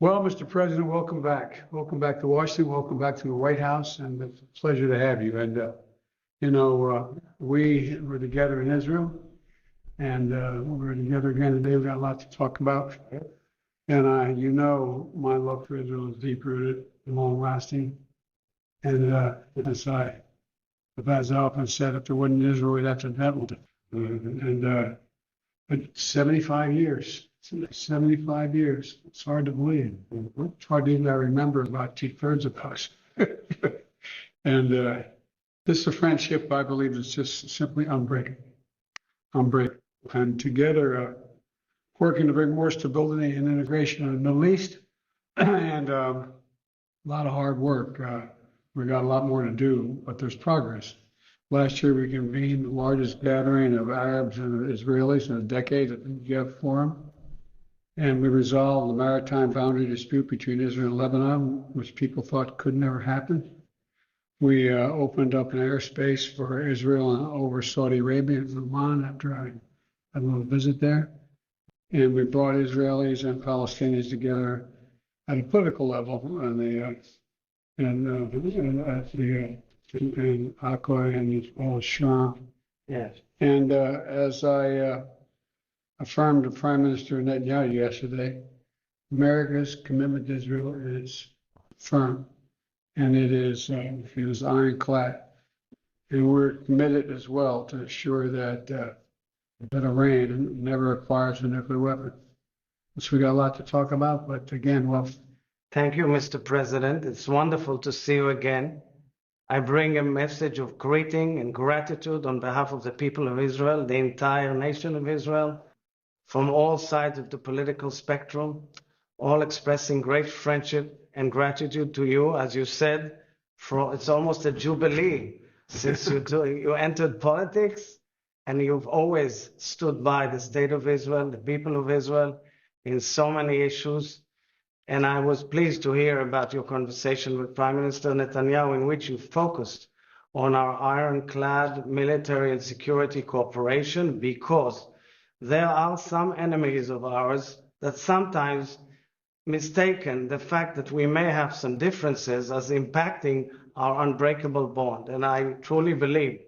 Well, Mr. President, welcome back. Welcome back to Washington. Welcome back to the White House, and it's a pleasure to have you. And we were together in Israel, and we're together again today. We've got a lot to talk about. And my love for Israel is deep-rooted and long-lasting. And as I often said, if there wasn't Israel, we'd have to devil it. But 75 years. 75 years. It's hard to believe. It's hard to even remember about 2/3 of us. And this is a friendship I believe is just simply unbreakable. Unbreakable. And together, working to bring more stability and integration in the Middle East, and a lot of hard work. We got a lot more to do, but there's progress. Last year, we convened the largest gathering of Arabs and Israelis in a decade at the GEF Forum. And we resolved the maritime boundary dispute between Israel and Lebanon, which people thought could never happen. We opened up an airspace for Israel and over Saudi Arabia and Oman after I had a little visit there. And we brought Israelis and Palestinians together at a political level in Aqaba and as well as Sham. Yes. And as I affirmed to Prime Minister Netanyahu yesterday, America's commitment to Israel is firm, and it is ironclad. And we're committed as well to ensure that Iran never acquires a nuclear weapon. So we got a lot to talk about, but again, well. Thank you, Mr. President. It's wonderful to see you again. I bring a message of greeting and gratitude on behalf of the people of Israel, the entire nation of Israel, from all sides of the political spectrum, all expressing great friendship and gratitude to you. As you said, it's almost a jubilee since you entered politics, and you've always stood by the state of Israel, the people of Israel, in so many issues. And I was pleased to hear about your conversation with Prime Minister Netanyahu, in which you focused on our ironclad military and security cooperation, because there are some enemies of ours that sometimes mistaken the fact that we may have some differences as impacting our unbreakable bond. And I truly believe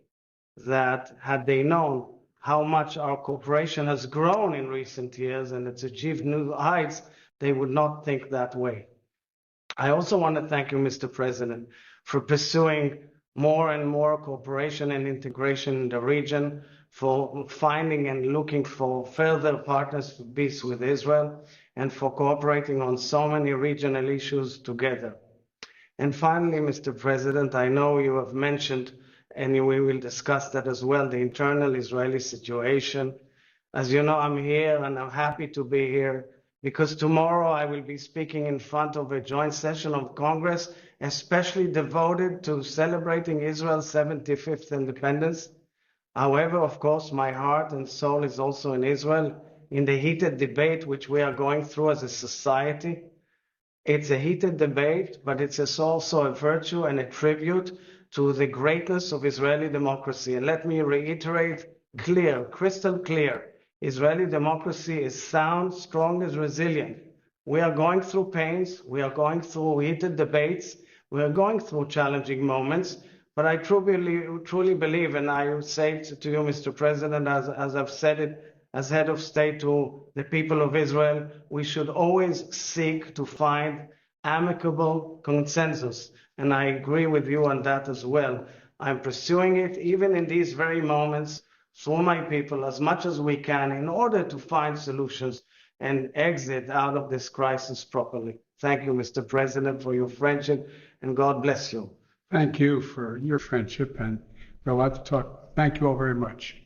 that had they known how much our cooperation has grown in recent years and it's achieved new heights, they would not think that way. I also want to thank you, Mr. President, for pursuing more and more cooperation and integration in the region, for finding and looking for further partners for peace with Israel, and for cooperating on so many regional issues together. And finally, Mr. President, I know you have mentioned, and we will discuss that as well, the internal Israeli situation. As you know, I'm here and I'm happy to be here because tomorrow I will be speaking in front of a joint session of Congress, especially devoted to celebrating Israel's 75th independence. However, of course, my heart and soul is also in Israel, in the heated debate which we are going through as a society. It's a heated debate, but it's also a virtue and a tribute to the greatness of Israeli democracy. And let me reiterate, crystal clear, Israeli democracy is sound, strong, and resilient. We are going through pains, we are going through heated debates, we are going through challenging moments, but I truly believe, and I would say to you, Mr. President, as I've said it, as head of state to the people of Israel, we should always seek to find amicable consensus. And I agree with you on that as well. I'm pursuing it even in these very moments through my people as much as we can in order to find solutions and exit out of this crisis properly. Thank you, Mr. President, for your friendship, and God bless you. Thank you for your friendship, and we're allowed to talk. Thank you all very much.